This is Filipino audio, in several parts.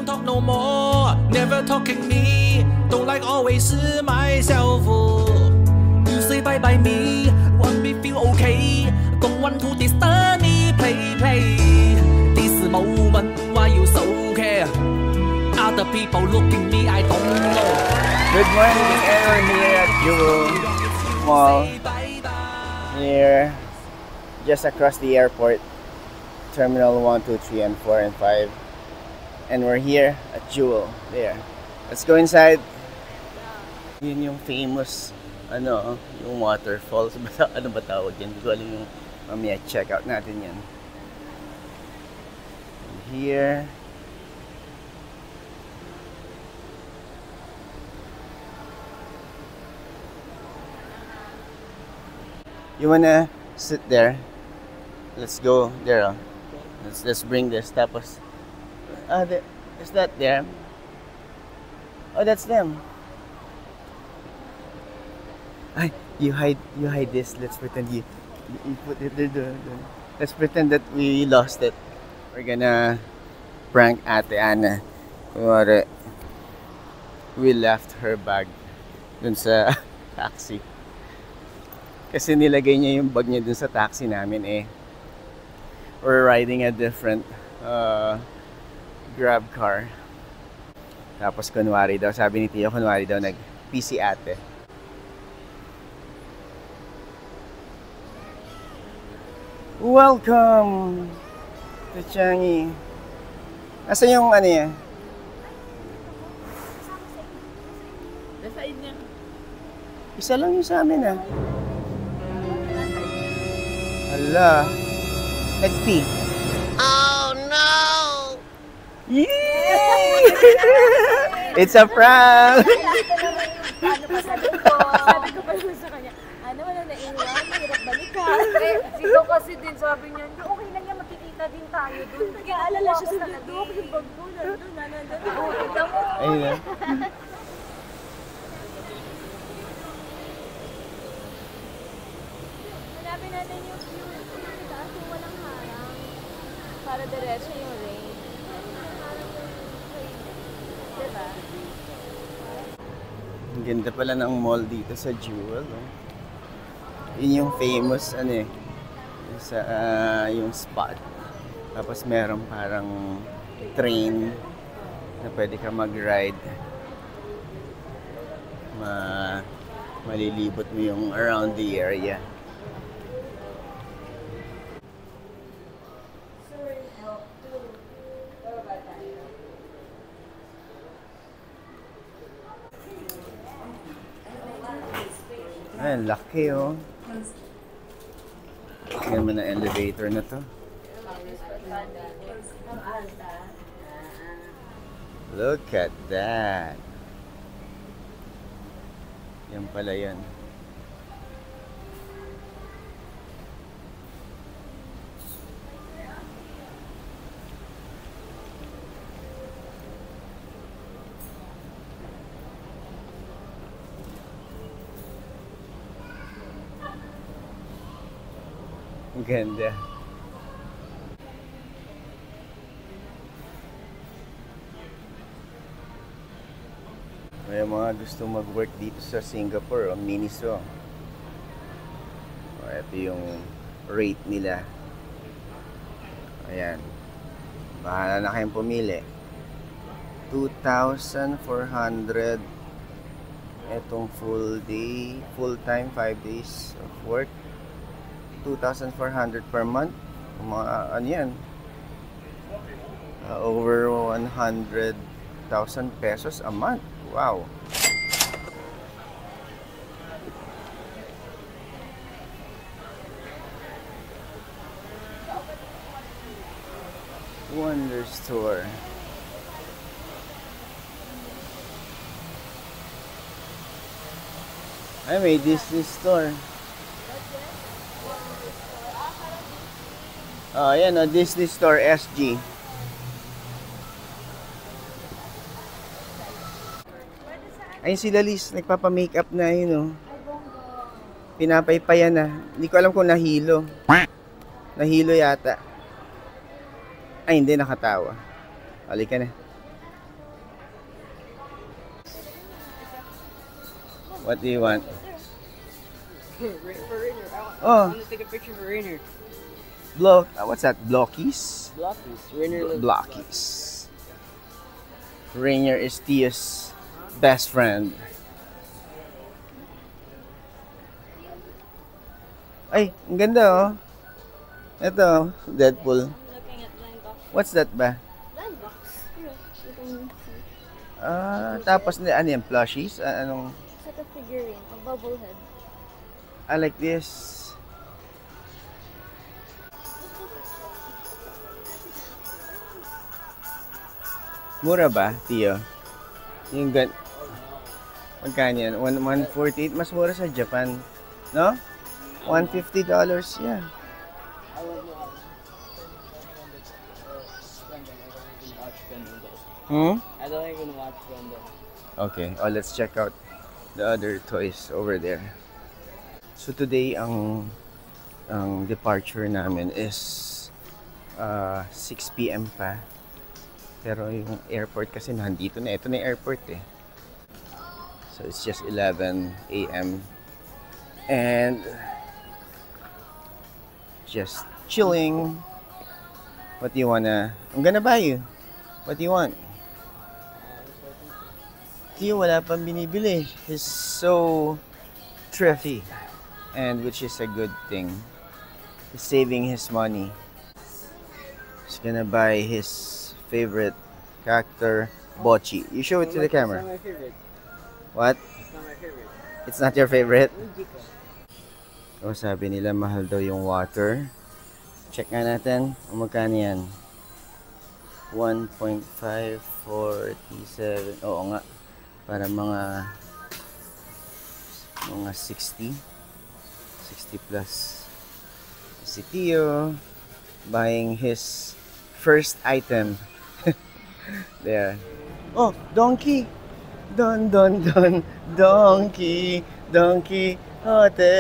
talk no more, never talking me. Don't like always myself. You say bye bye me, want me feel okay. Don't want to disturb me, play. This moment why you so care? Other people looking me, I don't know. Good morning, everyone here at Jewel Mall. Here, just across the airport, Terminal 1, 2, 3, and 4, and 5. And we're here at Jewel. There. Let's go inside. Yun yung famous, yung waterfalls. Ano ba tawag yan? Hindi ko alam yung mamaya. Check out natin yan. And here. You wanna sit there? Let's go there. Let's bring this. Tapos, is that there? Oh, that's them. Ay, you hide this. Let's pretend you put it there. Let's pretend that we lost it. We're gonna prank Ate Ana. Kumari, we left her bag dun sa taxi. Kasi nilagay niya yung bag niya dun sa taxi namin eh. We're riding a different Grab car. Tapos kunwari daw, sabi ni Tio, kunwari daw nag-pee si ate. Welcome to Changi. Nasaan yung ano yan? Isa lang yung sa amin ah. Hala. Nag-pee. Oh no! Yay! It's a prank! Paano pa sabi ko? Sabi ko pa sa kanya, wala na iwan, hirap balikan. Sino kasi din sabi niya, okay lang yan, makikita din tayo dun. Nag-aalala siya sa bundok, yung bag mo, nandun, kita mo. Ayun na. Hanapin natin yung view, taas yung walang harang. Para diretso yung rain. Diba? Ang ganda pala ng mall dito sa Jewel. Oh. Yun yung famous sa yung spot. Tapos meron parang train na pwede ka mag-ride. Malilibot mo yung around the area. Ay, laki oh. Tingnan mo na elevator na to. Look at that. Yan pala yan. Ang ganda. May mga gusto mag-work dito sa Singapore o Miniso. Ito yung rate nila. Ayan. Bahala na kayong pumili. 2,400. Itong full day, full time, 5 days of work. 2,400 per month. Mga ano yan? Over 100,000 pesos a month. Wow. Wonder Store. Ay, may Disney Store. Oh, ayan o, Disney Store SG. Ayun sila Liz, nagpapa-makeup na yun o. Pinapaypayan na. Hindi ko alam kung nahilo. Nahilo yata. Ay, hindi, nakatawa. Halika na. What do you want? For Rainer. I Oh, want to take a picture for Rainer. what's that? Blockies? Blockies. Rainer lives Blockies. Rainier is Tia's best friend. Ay, ang ganda oh. Ito, Deadpool. Looking at blind box. What's that ba? Blind box. Here, you can see. Tapos ano yan? Plushies? Anong? It's like a figurine, a bubble head. I like this. Mura ba, Tio? Yung magkano yan? 148? Mas mura sa Japan. No? $150 yan. I don't even watch Gundam. Okay, let's check out the other toys over there. So today, ang departure namin is 6 p.m. pa. Pero yung airport kasi nandito na. Ito na yung airport eh. So it's just 11 a.m. And just chilling. What do you wanna... I'm gonna buy you. What do you want? Tio, wala pang binibili. He's so thrifty. And which is a good thing. He's saving his money. He's gonna buy his favorite character, Bochi. You show it to the camera. It's not my favorite. What? It's not my favorite. It's not your favorite? Jiko. O sabi nila mahal daw yung water. Check nga natin. Kung magkano yan. 1.547. Oo nga. Para mga 60. 60 plus. Si Tio buying his first item. There. Oh, donkey. Don, donkey. Donkey. Hote.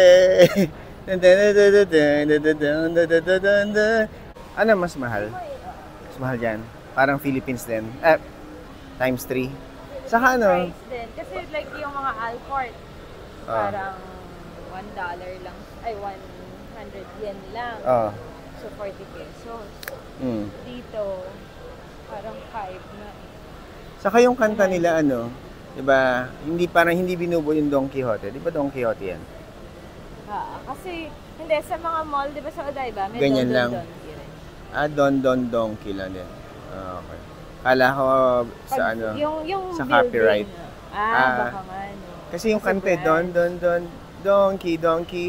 Ano mas mahal? Mas mahal dyan. Parang Philippines din. Times 3. Saka ano? Price din. Kasi like yung mga Alcort, parang $1 lang. Ay, 100 yen lang. So, 40 pesos. Dito, parang 5 na. Saka yung kanta nila ano, 'di ba? Hindi binubuo yung Don Quixote. 'Di ba Don Quixote 'yan? Kasi hindi sa mga mall, 'di ba sa Odaiba, may Ganyan lang. Donkey lang din. Okay. Kala ko sa ano, yung sa building, copyright. Baka nga, no. Kasi yung kanta, Donkey,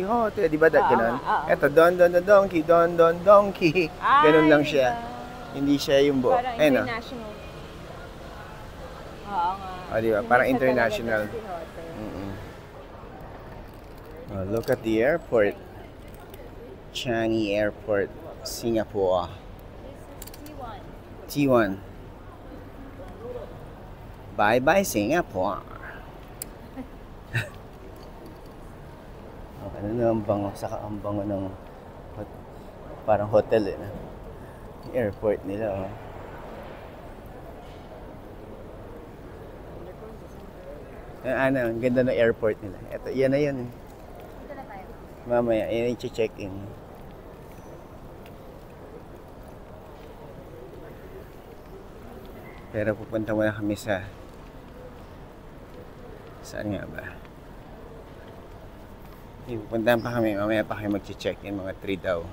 Hote, 'di ba gano'n? Eto, Donkey, Donkey. Ganun lang siya. Hindi siya yung buo. Parang international. Oo nga. Di ba? Parang international. Look at the airport. Changi Airport, Singapore. T1. Bye-bye, Singapore. Ano na ang bango? Saka ang bango ng parang hotel eh. Airport nila. Ang ganda ng airport nila. Ito, yan na yun. Mamaya, yan yung check-in. Pero pupunta muna kami sa... Saan nga ba? Pupuntahan pa kami. Mamaya pa kami mag-check-in. Mga 3 daw.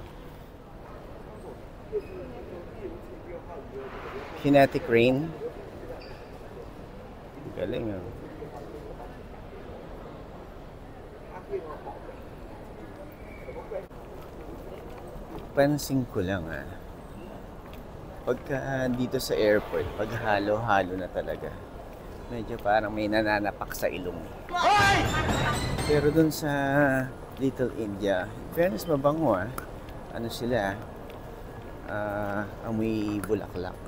Kinetic rain. Galing ah. Pansin ko lang pagka dito sa airport, pag halo-halo na talaga, medyo parang may nananapak sa ilong. Pero dun sa Little India, fairness mabango ano sila amoy bulaklak.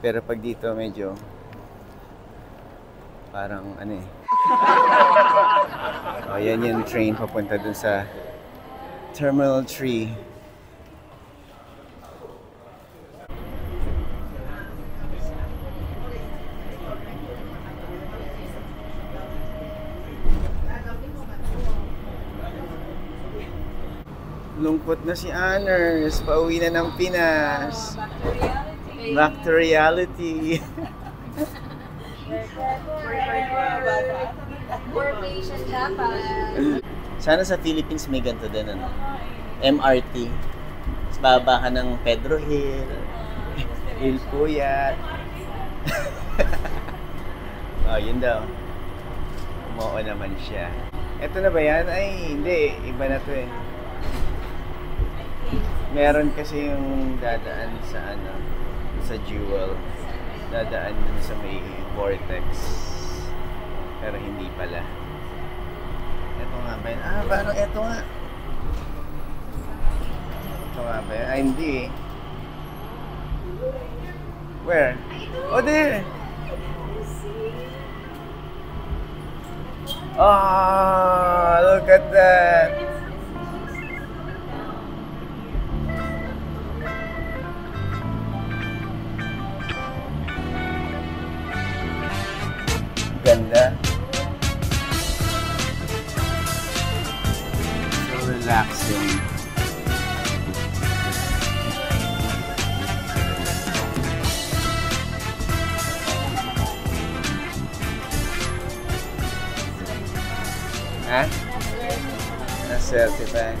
Pero pag dito medyo parang yan yung train papunta dun sa Terminal 3. Lungkot na si Anners. Pauwi na ng Pinas. Back to reality. More patient dapat. Sana sa Philippines may ganito din, ano? MRT. Tapos baba ka ng Pedro Hill. Hill Puyat. Oh, yun daw. Umoo naman siya. Ito na ba yan? Ay, hindi. Iba na to eh. Meron kasi yung dadaan sa ano, sa Jewel. Dadaan dun sa may Vortex. Pero hindi pala. Ito nga ba yan? Ah, parang ito nga. Ito nga ba yan? Ay, hindi eh. Where? Oh, there! Oh, look at that! Ganda. So relaxing. Ha? Naswerte pa.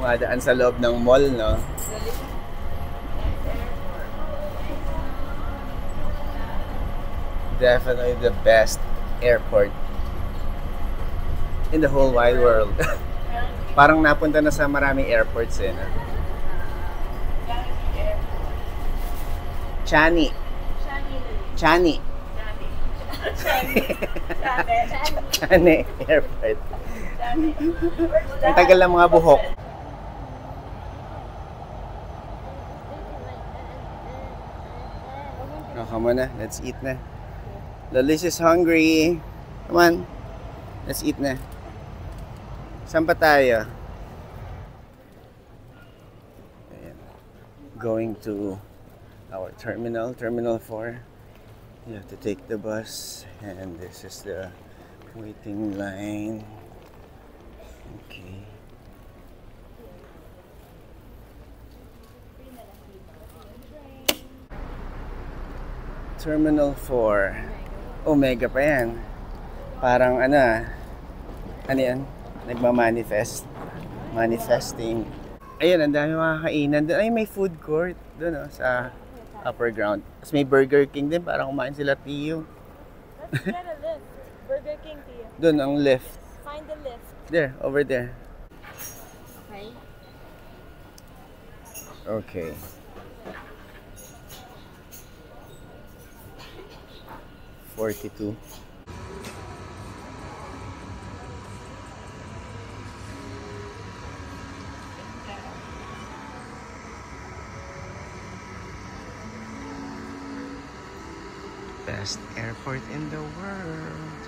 Madaan sa loob ng mall, no? Definitely the best airport in the whole wide world. Parang napunta na sa maraming airports eh. No? Chani. Chani Airport. Ang tagal ng mga buhok. Oh, come on na. Let's eat na. Lolis is hungry. Come on. Let's eat na. Saan pa tayo? Ayan. Going to our terminal, Terminal 4. You have to take the bus, and this is the waiting line. Okay. Terminal 4. Omega pa yan. Parang ano yan? Nagmamanifest. Manifesting. Ayun, ang dami mga kainan. Ay, may food court doon sa upper ground. Tapos may Burger King din. Parang kumain sila, Tio. Let's get a lift. Burger King, Tio. Doon, ang lift. Find the lift. There, over there. Okay. Okay. $42. Best airport in the world.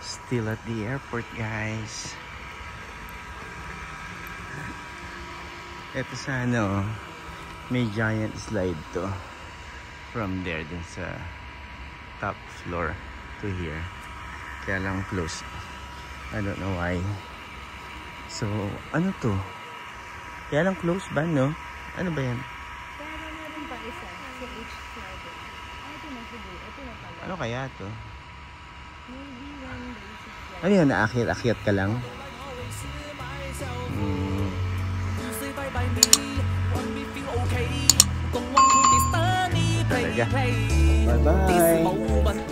Still at the airport, guys. Ito sa ano, may giant slide to. From there din sa top floor to here. Kaya lang close. I don't know why. So, ano to? Kaya lang close ba, no? Ano ba yan? Kaya meron pa isa sa H7. Ito na siguro. Ito na pala. Ano kaya to? Maybe when the Ano yan? Naakyat-akyat ka lang? Talaga. Bye-bye.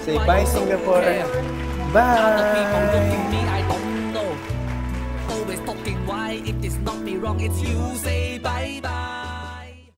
Say bye, Singapore. Bye. Always talking why if it's not me wrong, it's you. Say bye bye.